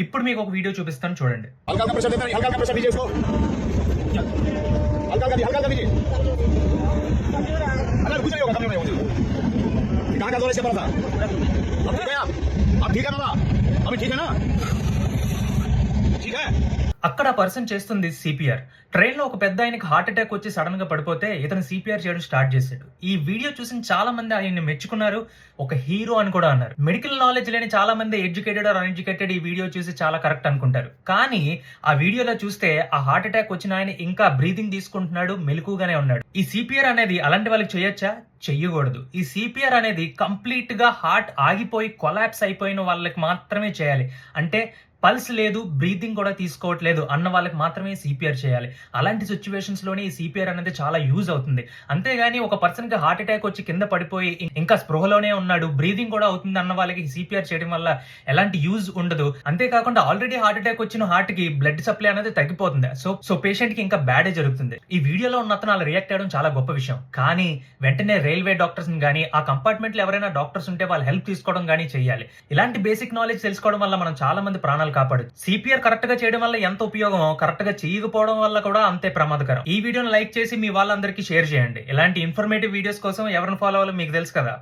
ఇప్పుడు మీకు ఒక వీడియో చూపిస్తాను చూడండి. हल्का हल्का प्रेशर देते हैं, हल्का हल्का प्रेशर दीजिए उसको, हल्का हल्का दीजिए, अरे कुछ नहीं होगा, कम नहीं होगा। कहाँ का जोर है इसके पास? अब ठीक है आप ठीक है ना? अभी ठीक है ना? ठीक है। అక్కడ పర్సన్ చేస్తుంది సిపిఆర్. ట్రైన్ లో ఒక పెద్ద ఆయనకి హార్ట్ అటాక్ వచ్చి సడన్ గా పడిపోతే ఇతను సిపిఆర్ చేయడం స్టార్ట్ చేశాడు. ఈ వీడియో చూసిన చాలా మంది ఆయన్ని మెచ్చుకున్నారు, ఒక హీరో అని కూడా అన్నారు. మెడికల్ నాలెడ్జ్ లేని చాలా మంది ఎడ్యుకేటెడ్ ఆర్ అన్ఎడ్యుకేటెడ్ ఈ వీడియో చూసి చాలా కరెక్ట్ అనుకుంటారు. కానీ ఆ వీడియోలో చూస్తే ఆ హార్ట్ అటాక్ వచ్చిన ఆయన ఇంకా బ్రీతింగ్ తీసుకుంటున్నాడు, మెలకుగానే ఉన్నాడు. ఈ సిపిఆర్ అనేది అలాంటి వాళ్ళకి చేయొచ్చా? చెయ్యకూడదు. ఈ సిపిఆర్ అనేది కంప్లీట్ గా హార్ట్ ఆగిపోయి కొలాప్స్ అయిపోయిన వాళ్ళకి మాత్రమే చేయాలి. అంటే పల్స్ లేదు, బ్రీతింగ్ కూడా తీసుకోవట్లేదు అన్న వాళ్ళకి మాత్రమే సిపిఆర్ చేయాలి. అలాంటి సిచ్యువేషన్స్ లోనే ఈ సిపిఆర్ అనేది చాలా యూజ్ అవుతుంది. అంతేగాని ఒక పర్సన్ కి హార్ట్ అటాక్ వచ్చి కింద పడిపోయి ఇంకా స్పృహలోనే ఉన్నాడు, బ్రీతింగ్ కూడా అవుతుంది అన్న వాళ్ళకి సిపిఆర్ చేయడం వల్ల ఎలాంటి యూజ్ ఉండదు. అంతేకాకుండా ఆల్రెడీ హార్ట్ అటాక్ వచ్చిన హార్ట్ కి బ్లడ్ సప్లై అనేది తగ్గిపోతుంది. సో పేషెంట్ కి ఇంకా బ్యాడే జరుగుతుంది. ఈ వీడియోలో ఉన్న అతను అలా రియాక్ట్ అవ్వడం చాలా గొప్ప విషయం. కానీ వెంటనే రైల్వే డాక్టర్స్ గానీ ఆ కంపార్ట్మెంట్ లో ఎవరైనా డాక్టర్స్ ఉంటే వాళ్ళు హెల్ప్ తీసుకోవడం గానీ చేయాలి. ఇలాంటి బేసిక్ నాలెడ్జ్ తెలుసుకోవడం వల్ల మనం చాలా మంది ప్రాణాలు కాపాడొచ్చు. సిపిఆర్ కరెక్ట్ గా చేయడం వల్ల ఎంత ఉపయోగమో కరెక్ట్ గా చేయకపోవడం వల్ల కూడా అంతే ప్రమాదకరం. ఈ వీడియోని లైక్ చేసి మీ వాళ్ళందరికీ షేర్ చేయండి. ఇలాంటి ఇన్ఫర్మేటివ్ వీడియోస్ కోసం ఎవరిని ఫాలో అవ్వాలో మీకు తెలుసు కదా.